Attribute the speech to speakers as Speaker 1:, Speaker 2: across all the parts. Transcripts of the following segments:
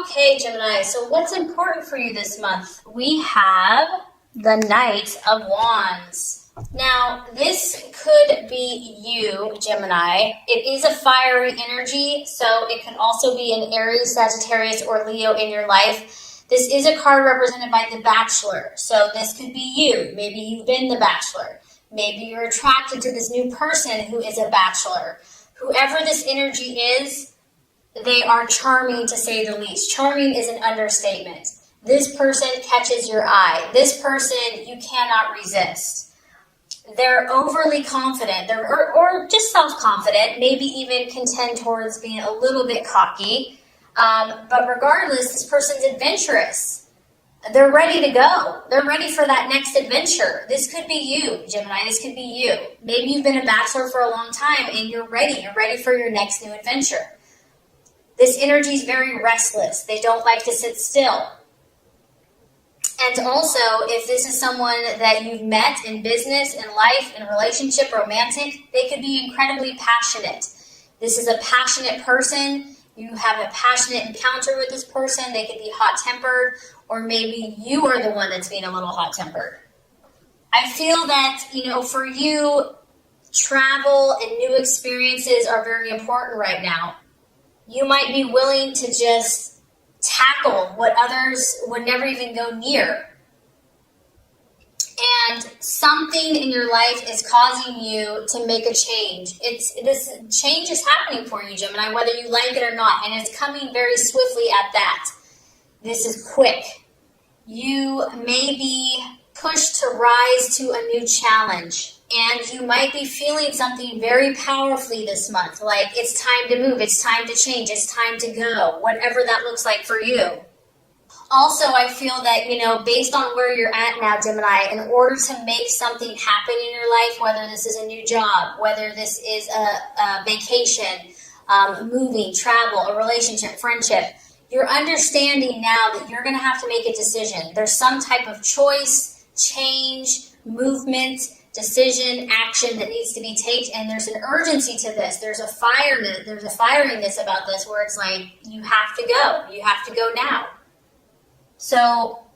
Speaker 1: Okay, Gemini, so what's important for you this month? We have the Knight of Wands. Now, this could be you, Gemini. It is a fiery energy, so it can also be an Aries, Sagittarius, or Leo in your life. This is a card represented by the Bachelor, so this could be you. Maybe you've been the Bachelor. Maybe you're attracted to this new person who is a Bachelor. Whoever this energy is, they are charming, to say the least. Charming is an understatement. This person catches your eye. This person you cannot resist. They're overly confident, or just self-confident, maybe even can tend towards being a little bit cocky. But regardless, this person's adventurous. They're ready to go. They're ready for that next adventure. This could be you, Gemini. This could be you. Maybe you've been a Bachelor for a long time and you're ready. You're ready for your next new adventure. This energy is very restless. They don't like to sit still. And also, if this is someone that you've met in business, in life, in relationship, romantic, they could be incredibly passionate. This is a passionate person. You have a passionate encounter with this person. They could be hot-tempered, or maybe you are the one that's being a little hot-tempered. I feel that, for you, travel and new experiences are very important right now. You might be willing to just tackle what others would never even go near. And something in your life is causing you to make a change. This change is happening for you, Gemini, whether you like it or not, and it's coming very swiftly at that. This is quick. You may be pushed to rise to a new challenge. And you might be feeling something very powerfully this month, like it's time to move, it's time to change, it's time to go, whatever that looks like for you. Also, I feel that, based on where you're at now, Gemini, in order to make something happen in your life, whether this is a new job, whether this is a vacation, moving, travel, a relationship, friendship, you're understanding now that you're going to have to make a decision. There's some type of choice, change, movement, decision, action that needs to be taken, and there's an urgency to this. There's a firiness about this where it's like, you have to go. You have to go now. So,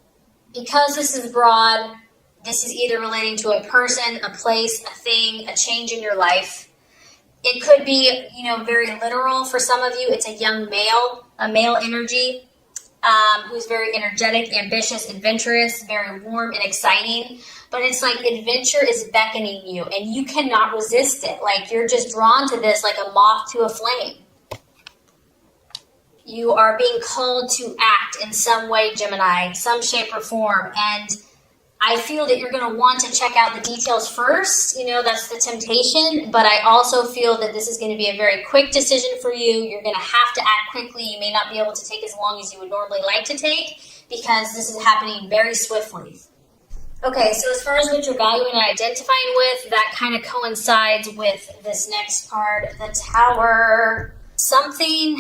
Speaker 1: because this is broad, this is either relating to a person, a place, a thing, a change in your life. It could be, very literal for some of you. It's a young male, a male energy, who's very energetic, ambitious, adventurous, very warm and exciting. But it's like adventure is beckoning you, and you cannot resist it. Like you're just drawn to this like a moth to a flame. You are being called to act in some way, Gemini, some shape or form. And I feel that you're going to want to check out the details first. That's the temptation. But I also feel that this is going to be a very quick decision for you. You're going to have to act quickly. You may not be able to take as long as you would normally like to take because this is happening very swiftly. Okay, so as far as what you're valuing and identifying with, that kind of coincides with this next card, the Tower. Something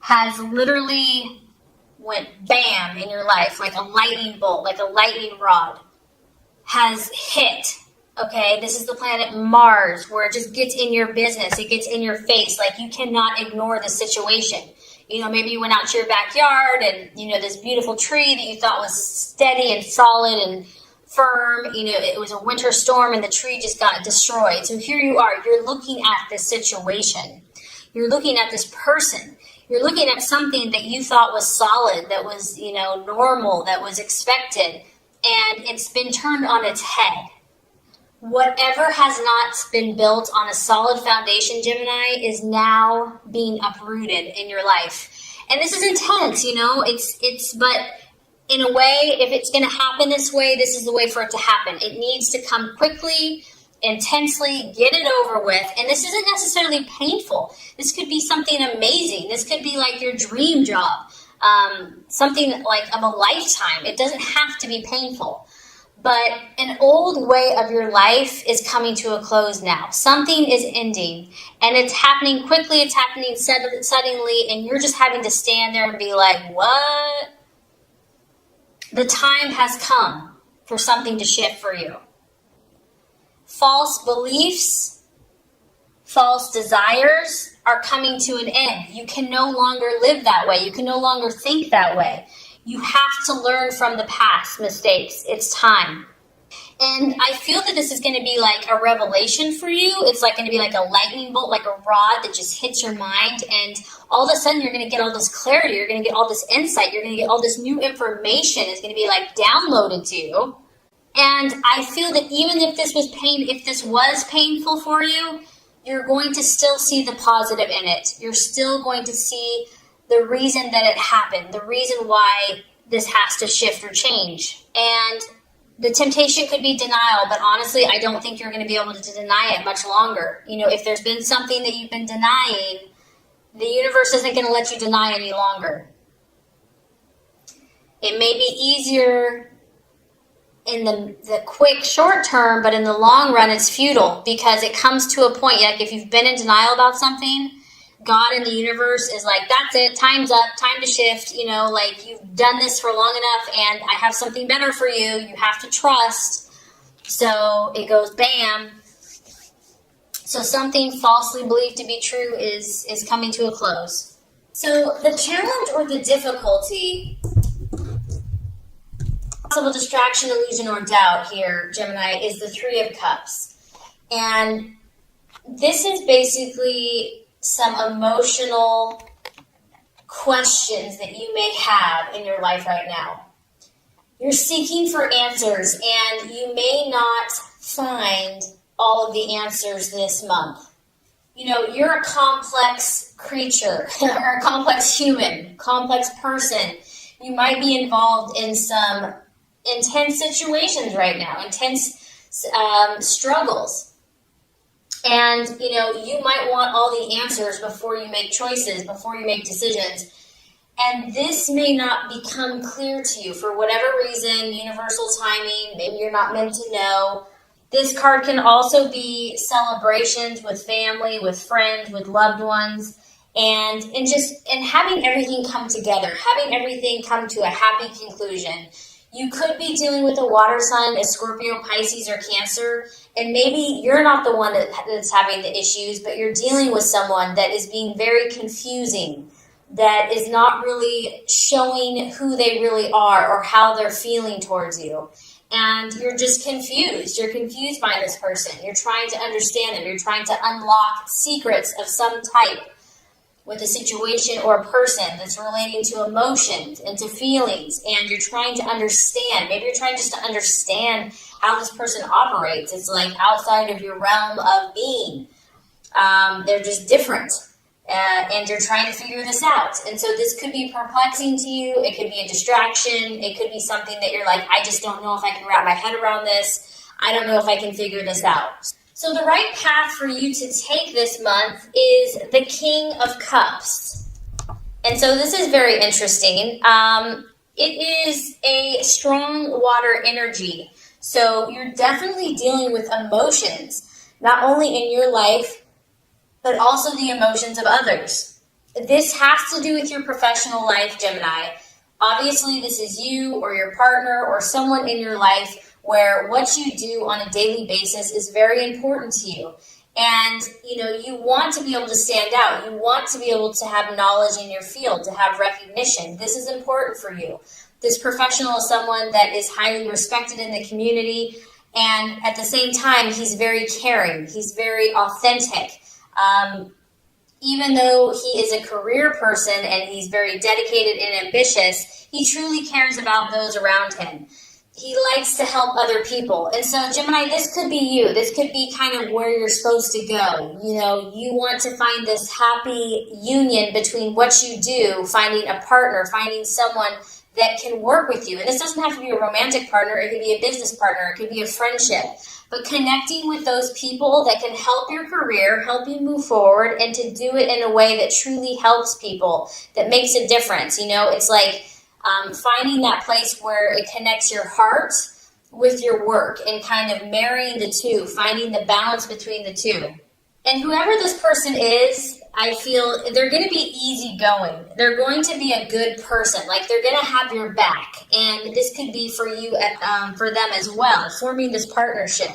Speaker 1: has literally went bam in your life, like a lightning bolt, like a lightning rod, has hit. Okay, this is the planet Mars, where it just gets in your business. It gets in your face. Like you cannot ignore the situation. Maybe you went out to your backyard and, this beautiful tree that you thought was steady and solid and firm, it was a winter storm and the tree just got destroyed. So here you are, you're looking at this situation. You're looking at this person. You're looking at something that you thought was solid, that was, normal, that was expected, and it's been turned on its head. Whatever has not been built on a solid foundation, Gemini, is now being uprooted in your life. And this is intense, but in a way, if it's going to happen this way, this is the way for it to happen. It needs to come quickly, intensely, get it over with. And this isn't necessarily painful. This could be something amazing. This could be like your dream job, something like of a lifetime. It doesn't have to be painful. But an old way of your life is coming to a close now. Something is ending, and it's happening quickly, it's happening suddenly, and you're just having to stand there and be like, what? The time has come for something to shift for you. False beliefs, false desires, are coming to an end. You can no longer live that way. You can no longer think that way. You have to learn from the past mistakes. It's time. And I feel that this is going to be like a revelation for you. It's like going to be like a lightning bolt, like a rod that just hits your mind. And all of a sudden, you're going to get all this clarity. You're going to get all this insight. You're going to get all this new information. It's going to be like downloaded to you. And I feel that even if this was painful for you, you're going to still see the positive in it. You're still going to see the reason that it happened, the reason why this has to shift or change. And the temptation could be denial, but honestly, I don't think you're going to be able to deny it much longer. You know, if there's been something that you've been denying, the universe isn't going to let you deny any longer. It may be easier in the quick short term, but in the long run, it's futile because it comes to a point, like if you've been in denial about something, God and the universe is like, that's it, time's up, time to shift, you know, like you've done this for long enough and I have something better for you. You have to trust. So it goes bam. So something falsely believed to be true is coming to a close. So the challenge or the difficulty, possible distraction, illusion, or doubt here, Gemini, is the Three of Cups. And this is basically some emotional questions that you may have in your life right now. You're seeking for answers, and you may not find all of the answers this month. You know, you're a complex creature, or a complex human, complex person. You might be involved in some intense situations right now, intense struggles. And, you know, you might want all the answers before you make choices, before you make decisions. And this may not become clear to you for whatever reason, universal timing, maybe you're not meant to know. This card can also be celebrations with family, with friends, with loved ones, and having everything come together, having everything come to a happy conclusion. You could be dealing with a water sign, a Scorpio, Pisces, or Cancer, and maybe you're not the one that's having the issues, but you're dealing with someone that is being very confusing, that is not really showing who they really are or how they're feeling towards you. And you're just confused. You're confused by this person. You're trying to understand them. You're trying to unlock secrets of some type with a situation or a person that's relating to emotions and to feelings, and you're trying to understand. Maybe you're trying just to understand how this person operates. It's like outside of your realm of being. They're just different, and you're trying to figure this out. And so this could be perplexing to you. It could be a distraction. It could be something that you're like, I just don't know if I can wrap my head around this. I don't know if I can figure this out. So the right path for you to take this month is the King of Cups. And so this is very interesting. It is a strong water energy. So you're definitely dealing with emotions, not only in your life, but also the emotions of others. This has to do with your professional life, Gemini. Obviously, this is you or your partner or someone in your life where what you do on a daily basis is very important to you. And, you know, you want to be able to stand out. You want to be able to have knowledge in your field, to have recognition. This is important for you. This professional is someone that is highly respected in the community, and at the same time, he's very caring. He's very authentic. Even though he is a career person and he's very dedicated and ambitious, he truly cares about those around him. He likes to help other people. And so, Gemini, this could be you. This could be kind of where you're supposed to go. You know, you want to find this happy union between what you do, finding a partner, finding someone that can work with you. And this doesn't have to be a romantic partner. It could be a business partner. It could be a friendship. But connecting with those people that can help your career, help you move forward, and to do it in a way that truly helps people, that makes a difference. You know, it's like finding that place where it connects your heart with your work and kind of marrying the two, finding the balance between the two. And whoever this person is, I feel they're going to be easygoing. They're going to be a good person. Like, they're going to have your back. And this could be for you, for them as well, forming this partnership.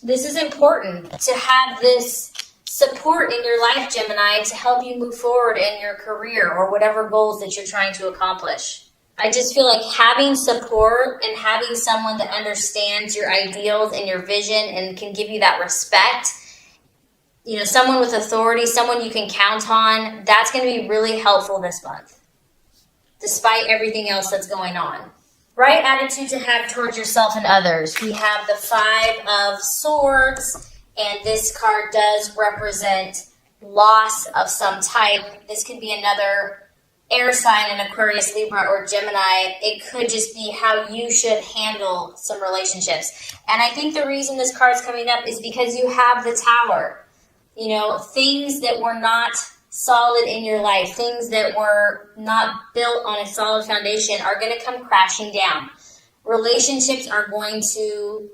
Speaker 1: This is important, to have this support in your life, Gemini, to help you move forward in your career or whatever goals that you're trying to accomplish. I just feel like having support and having someone that understands your ideals and your vision and can give you that respect, someone with authority, someone you can count on, that's going to be really helpful this month, despite everything else that's going on. Right attitude to have towards yourself and others. We have the Five of Swords, and this card does represent loss of some type. This could be another air sign in Aquarius, Libra, or Gemini. It could just be how you should handle some relationships. And I think the reason this card's coming up is because you have the Tower. Things that were not solid in your life, things that were not built on a solid foundation are going to come crashing down. Relationships are going to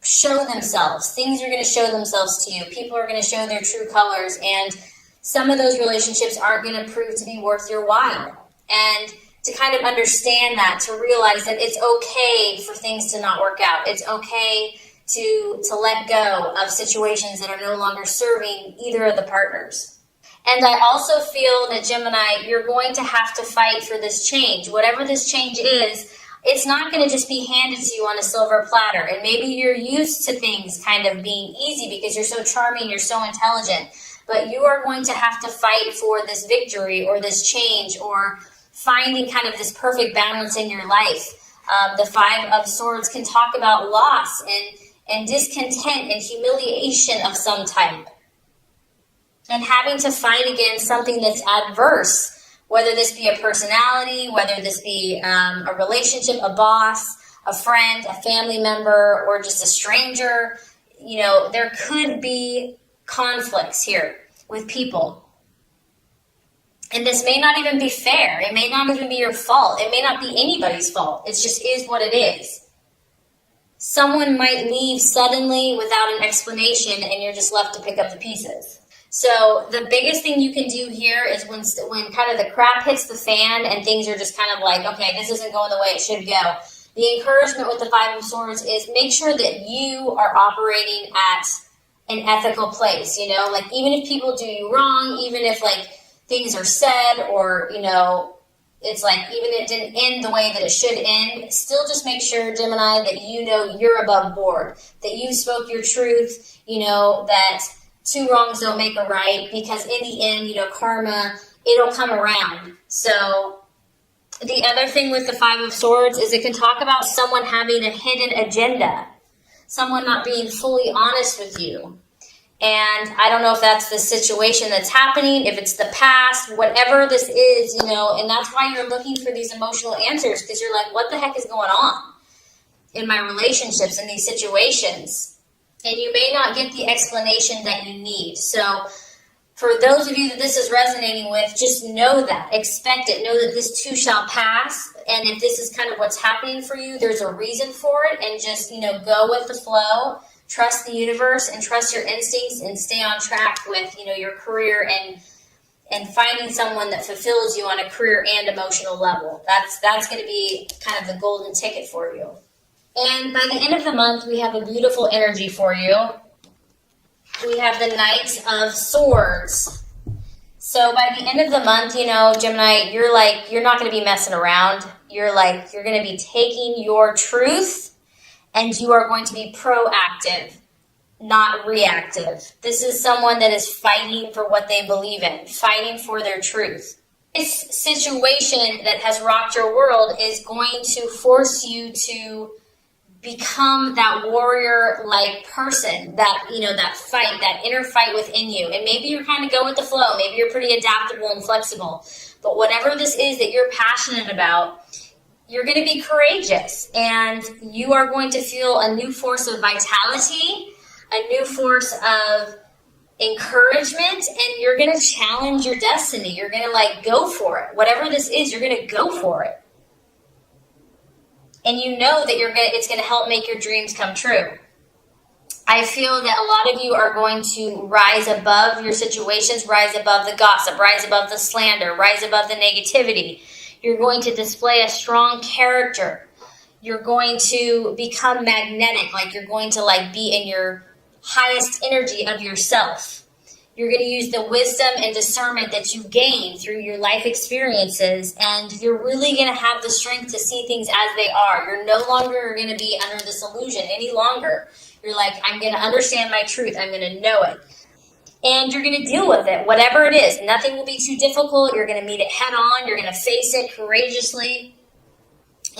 Speaker 1: show themselves. Things are going to show themselves to you. People are going to show their true colors, and some of those relationships aren't going to prove to be worth your while. And to kind of understand that, to realize that it's okay for things to not work out. It's okay to let go of situations that are no longer serving either of the partners. And I also feel that, Gemini, you're going to have to fight for this change. Whatever this change is, it's not going to just be handed to you on a silver platter. And maybe you're used to things kind of being easy because you're so charming, you're so intelligent. But you are going to have to fight for this victory or this change or finding kind of this perfect balance in your life. The Five of Swords can talk about loss and discontent and humiliation of some type. And having to fight against something that's adverse, whether this be a personality, whether this be a relationship, a boss, a friend, a family member, or just a stranger. There could be conflicts here with people. And this may not even be fair. It may not even be your fault. It may not be anybody's fault. It just is what it is. Someone might leave suddenly without an explanation, and you're just left to pick up the pieces. So the biggest thing you can do here is when kind of the crap hits the fan and things are just kind of like, okay, this isn't going the way it should go. The encouragement with the Five of Swords is make sure that you are operating at an ethical place, like even if people do you wrong, even if like things are said or, it's like even if it didn't end the way that it should end, still just make sure, Gemini, that you're above board, that you spoke your truth, that two wrongs don't make a right, because in the end, karma, it'll come around. So the other thing with the Five of Swords is it can talk about someone having a hidden agenda, someone not being fully honest with you. And I don't know if that's the situation that's happening, if it's the past, whatever this is, and that's why you're looking for these emotional answers, because you're like, what the heck is going on in my relationships, in these situations? And you may not get the explanation that you need. So for those of you that this is resonating with, just know that. Expect it. Know that this too shall pass. And if this is kind of what's happening for you, there's a reason for it. And just, go with the flow. Trust the universe and trust your instincts and stay on track with, your career and finding someone that fulfills you on a career and emotional level. That's going to be kind of the golden ticket for you. And by the end of the month, we have a beautiful energy for you. We have the Knight of Swords. So by the end of the month, Gemini, you're not going to be messing around. You're going to be taking your truth and you are going to be proactive, not reactive. This is someone that is fighting for what they believe in, fighting for their truth. This situation that has rocked your world is going to force you to become that warrior-like person, that fight, that inner fight within you. And maybe you're kind of go with the flow. Maybe you're pretty adaptable and flexible. But whatever this is that you're passionate about, you're going to be courageous. And you are going to feel a new force of vitality, a new force of encouragement, and you're going to challenge your destiny. You're going to go for it. Whatever this is, you're going to go for it. And that it's going to help make your dreams come true. I feel that a lot of you are going to rise above your situations, rise above the gossip, rise above the slander, rise above the negativity. You're going to display a strong character. You're going to become magnetic, you're going to be in your highest energy of yourself. You're going to use the wisdom and discernment that you gain through your life experiences, and you're really going to have the strength to see things as they are. You're no longer going to be under this illusion any longer. You're like, I'm going to understand my truth. I'm going to know it. And you're going to deal with it, whatever it is. Nothing will be too difficult. You're going to meet it head on. You're going to face it courageously.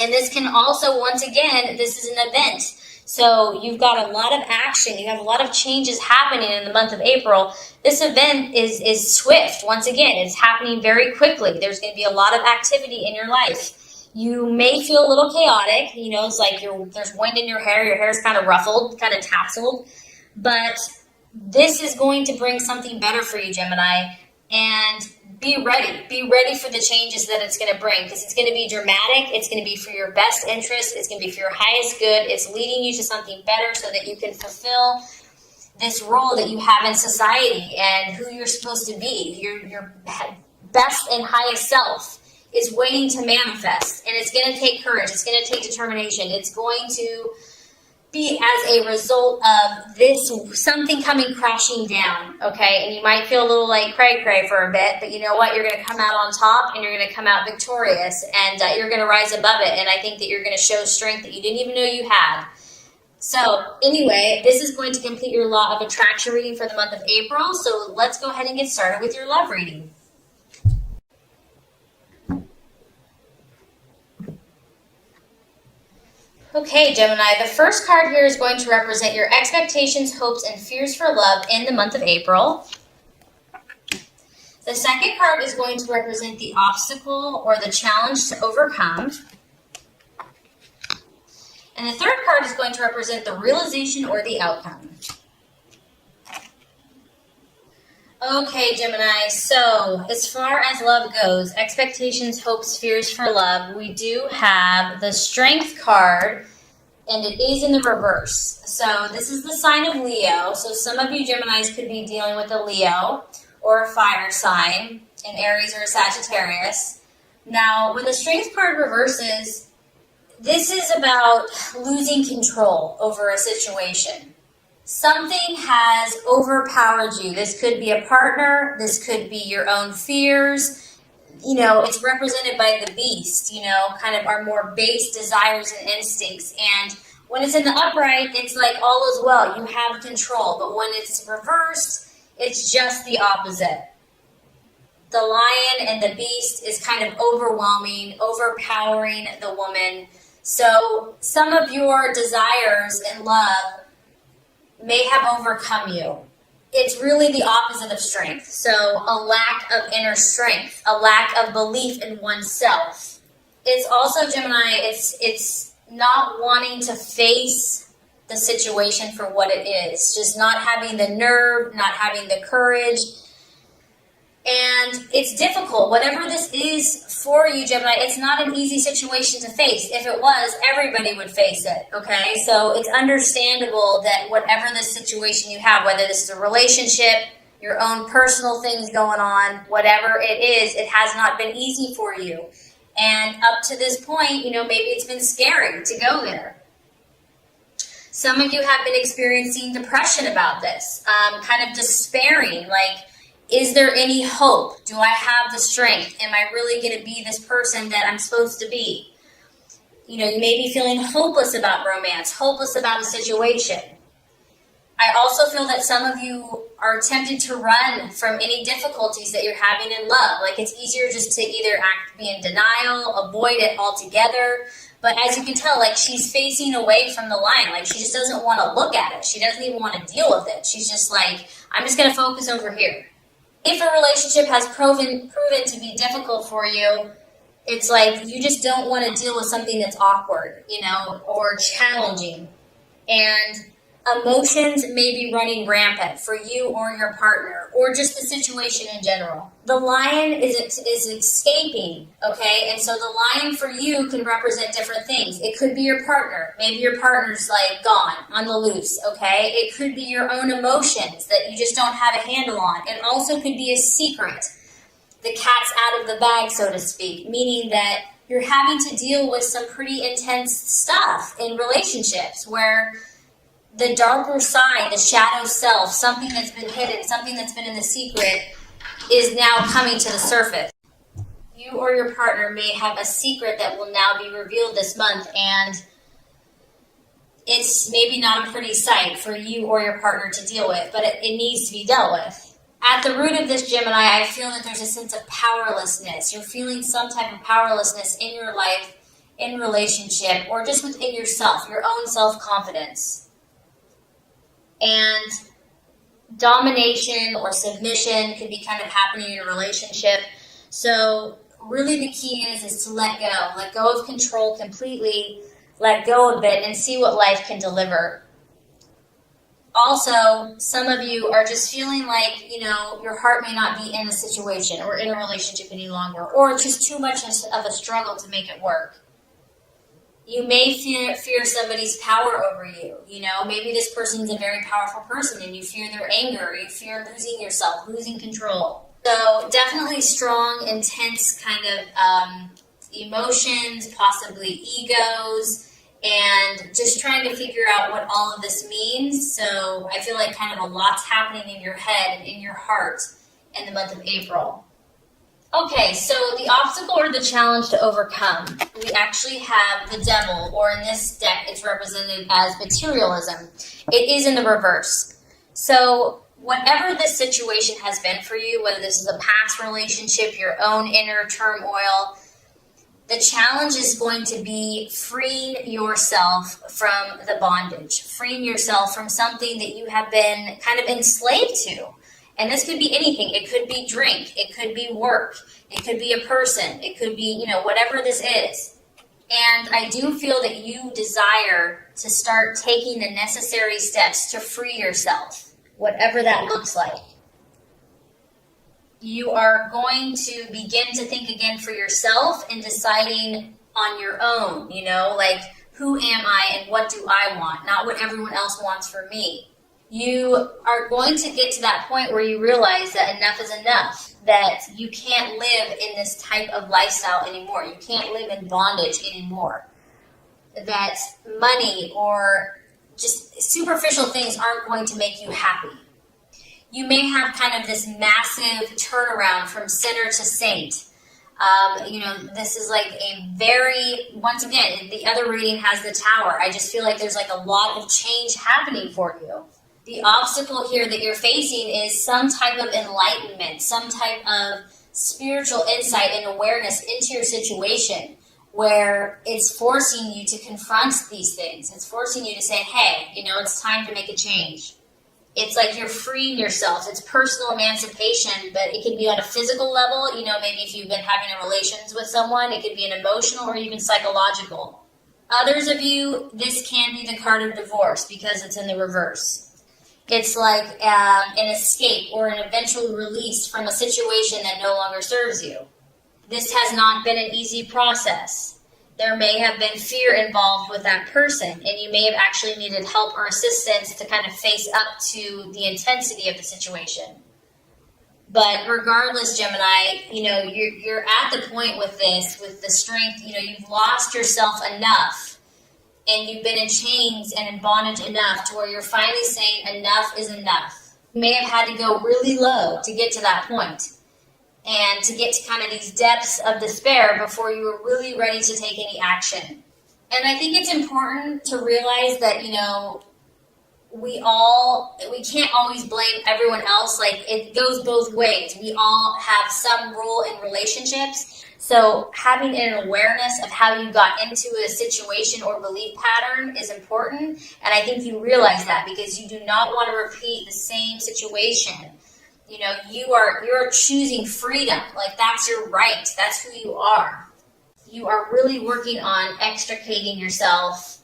Speaker 1: And this can also, once again, this is an event. So you've got a lot of action. You have a lot of changes happening in the month of April. This event is swift. Once again, it's happening very quickly. There's going to be a lot of activity in your life. You may feel a little chaotic. It's like there's wind in your hair's kind of ruffled, kind of tasseled. But this is going to bring something better for you, Gemini. And be ready. Be ready for the changes that it's going to bring, because it's going to be dramatic. It's going to be for your best interest. It's going to be for your highest good. It's leading you to something better so that you can fulfill this role that you have in society and who you're supposed to be. Your best and highest self is waiting to manifest, and it's going to take courage. It's going to take determination. It's going to be as a result of this, something coming crashing down, okay? And you might feel a little like cray-cray for a bit, but you know what? You're going to come out on top, and you're going to come out victorious, and you're going to rise above it, and I think that you're going to show strength that you didn't even know you had. So anyway, this is going to complete your law of attraction reading for the month of April, so let's go ahead and get started with your love reading. Okay, Gemini, the first card here is going to represent your expectations, hopes, and fears for love in the month of April. The second card is going to represent the obstacle or the challenge to overcome. And the third card is going to represent the realization or the outcome. Okay, Gemini, so as far as love goes, expectations, hopes, fears for love, we do have the Strength card, and it is in the reverse. So this is the sign of Leo. So some of you Geminis could be dealing with a Leo or a fire sign, an Aries or a Sagittarius. Now, when the Strength card reverses, this is about losing control over a situation. Something has overpowered you. This could be a partner. This could be your own fears. It's represented by the beast, kind of our more base desires and instincts. And when it's in the upright, it's like all is well. You have control. But when it's reversed, it's just the opposite. The lion and the beast is kind of overwhelming, overpowering the woman. So some of your desires in love may have overcome you. It's really the opposite of strength. So a lack of inner strength, a lack of belief in oneself. It's also, Gemini, it's not wanting to face the situation for what it is. Just not having the nerve, not having the courage. And it's difficult. Whatever this is for you, Gemini, it's not an easy situation to face. If it was, everybody would face it, okay? So it's understandable that whatever the situation you have, whether this is a relationship, your own personal things going on, whatever it is, it has not been easy for you. And up to this point, maybe it's been scary to go there. Some of you have been experiencing depression about this, kind of despairing, like, is there any hope? Do I have the strength? Am I really going to be this person that I'm supposed to be? You may be feeling hopeless about romance, hopeless about a situation. I also feel that some of you are tempted to run from any difficulties that you're having in love. Like, it's easier just to either be in denial, avoid it altogether. But as you can tell, like, she's facing away from the line. Like, she just doesn't want to look at it. She doesn't even want to deal with it. She's just like, I'm just going to focus over here. If a relationship has proven to be difficult for you, it's like you just don't want to deal with something that's awkward, or challenging. And emotions may be running rampant for you or your partner, or just the situation in general. The lion is escaping, okay? And so the lion for you can represent different things. It could be your partner. Maybe your partner's like gone, on the loose, okay? It could be your own emotions that you just don't have a handle on. It also could be a secret. The cat's out of the bag, so to speak, meaning that you're having to deal with some pretty intense stuff in relationships where the darker side, the shadow self, something that's been hidden, something that's been in the secret, is now coming to the surface. You or your partner may have a secret that will now be revealed this month, and it's maybe not a pretty sight for you or your partner to deal with, but it needs to be dealt with. At the root of this, Gemini, I feel that there's a sense of powerlessness. You're feeling some type of powerlessness in your life, in relationship, or just within yourself, your own self-confidence. And domination or submission could be kind of happening in a relationship. So really the key is to let go of control completely, let go of it, and see what life can deliver. Also, some of you are just feeling like, your heart may not be in the situation or in a relationship any longer, or it's just too much of a struggle to make it work. You may fear somebody's power over you. Maybe this person's a very powerful person and you fear their anger, you fear losing yourself, losing control. So definitely strong, intense kind of emotions, possibly egos, and just trying to figure out what all of this means. So I feel like kind of a lot's happening in your head and in your heart in the month of April. Okay, so the obstacle or the challenge to overcome, we actually have the devil, or in this deck, it's represented as materialism. It is in the reverse. So whatever this situation has been for you, whether this is a past relationship, your own inner turmoil, the challenge is going to be freeing yourself from the bondage, freeing yourself from something that you have been kind of enslaved to. And this could be anything. It could be drink. It could be work. It could be a person. It could be, whatever this is. And I do feel that you desire to start taking the necessary steps to free yourself, whatever that looks like. You are going to begin to think again for yourself and deciding on your own, like, who am I and what do I want, not what everyone else wants for me. You are going to get to that point where you realize that enough is enough, that you can't live in this type of lifestyle anymore. You can't live in bondage anymore. That money or just superficial things aren't going to make you happy. You may have kind of this massive turnaround from sinner to saint. This is like a very, once again, the other reading has the Tower. I just feel like there's like a lot of change happening for you. The obstacle here that you're facing is some type of enlightenment, some type of spiritual insight and awareness into your situation, where it's forcing you to confront these things. It's forcing you to say, hey, it's time to make a change. It's like you're freeing yourself. It's personal emancipation, but it could be on a physical level. Maybe if you've been having relations with someone, it could be an emotional or even psychological. Others of you, this can be the card of divorce because it's in the reverse. It's like an escape or an eventual release from a situation that no longer serves you. This has not been an easy process. There may have been fear involved with that person, and you may have actually needed help or assistance to kind of face up to the intensity of the situation. But regardless, Gemini, you're at the point with this, with the strength, you've lost yourself enough. And you've been in chains and in bondage enough to where you're finally saying enough is enough. You may have had to go really low to get to that point and to get to kind of these depths of despair before you were really ready to take any action. And I think it's important to realize that, we can't always blame everyone else. Like, it goes both ways. We all have some role in relationships. So having an awareness of how you got into a situation or belief pattern is important. And I think you realize that because you do not want to repeat the same situation. You're choosing freedom. Like, that's your right. That's who you are. You are really working on extricating yourself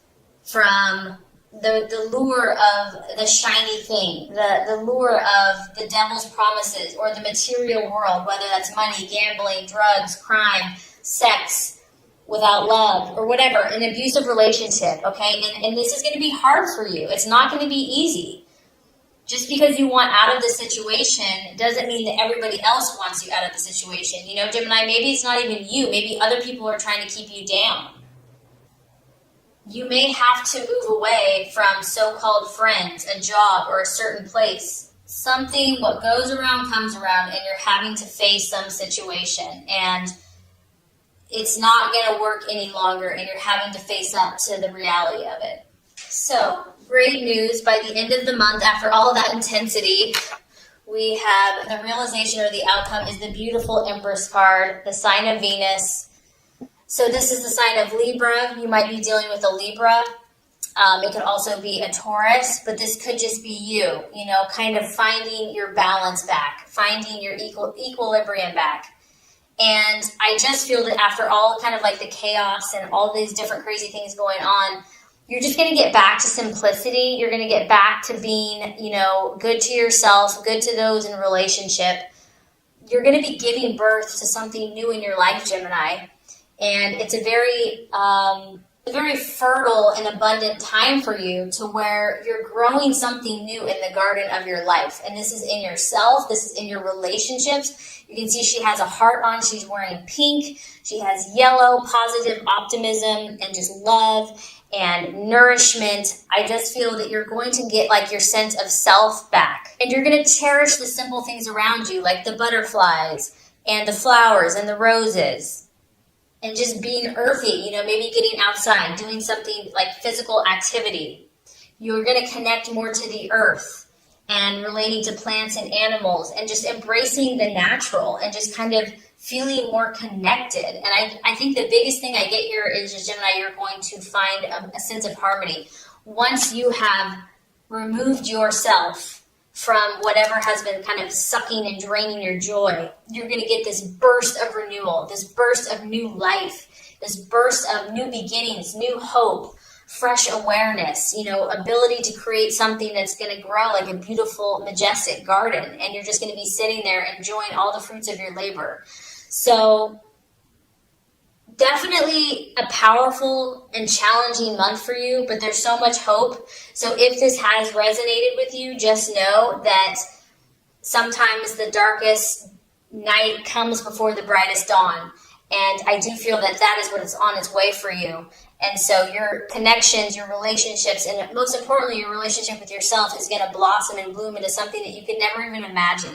Speaker 1: from the lure of the shiny thing, the lure of the devil's promises or the material world, whether that's money, gambling, drugs, crime, sex without love, or whatever, an abusive relationship, okay? And this is going to be hard for you. It's not going to be easy. Just because you want out of the situation doesn't mean that everybody else wants you out of the situation. Gemini, maybe it's not even you. Maybe other people are trying to keep you down. You may have to move away from so-called friends, a job, or a certain place. Something, what goes around comes around, and you're having to face some situation, and it's not going to work any longer, and you're having to face up to the reality of it. So, great news. By the end of the month, after all of that intensity, we have the realization, or the outcome is the beautiful Empress card, the sign of Venus. So this is the sign of Libra. You might be dealing with a Libra. It could also be a Taurus, but this could just be you, kind of finding your balance back, finding your equilibrium back. And I just feel that after all kind of like the chaos and all these different crazy things going on, you're just going to get back to simplicity. You're going to get back to being, good to yourself, good to those in a relationship. You're going to be giving birth to something new in your life, Gemini. And it's a very fertile and abundant time for you to where you're growing something new in the garden of your life. And this is in yourself. This is in your relationships. You can see she has a heart on. She's wearing pink. She has yellow, positive optimism and just love and nourishment. I just feel that you're going to get like your sense of self back. And you're going to cherish the simple things around you, like the butterflies and the flowers and the roses. And just being earthy, maybe getting outside, doing something like physical activity. You're going to connect more to the earth and relating to plants and animals and just embracing the natural and just kind of feeling more connected. And I think the biggest thing I get here is, Gemini, you're going to find a sense of harmony. Once you have removed yourself from whatever has been kind of sucking and draining your joy, you're going to get this burst of renewal, this burst of new life, this burst of new beginnings, new hope, fresh awareness, ability to create something that's going to grow like a beautiful, majestic garden. And you're just going to be sitting there enjoying all the fruits of your labor. So definitely a powerful and challenging month for you, but there's so much hope. So if this has resonated with you, just know that sometimes the darkest night comes before the brightest dawn. And I do feel that that is what is on its way for you. And so your connections, your relationships, and most importantly, your relationship with yourself is going to blossom and bloom into something that you could never even imagine.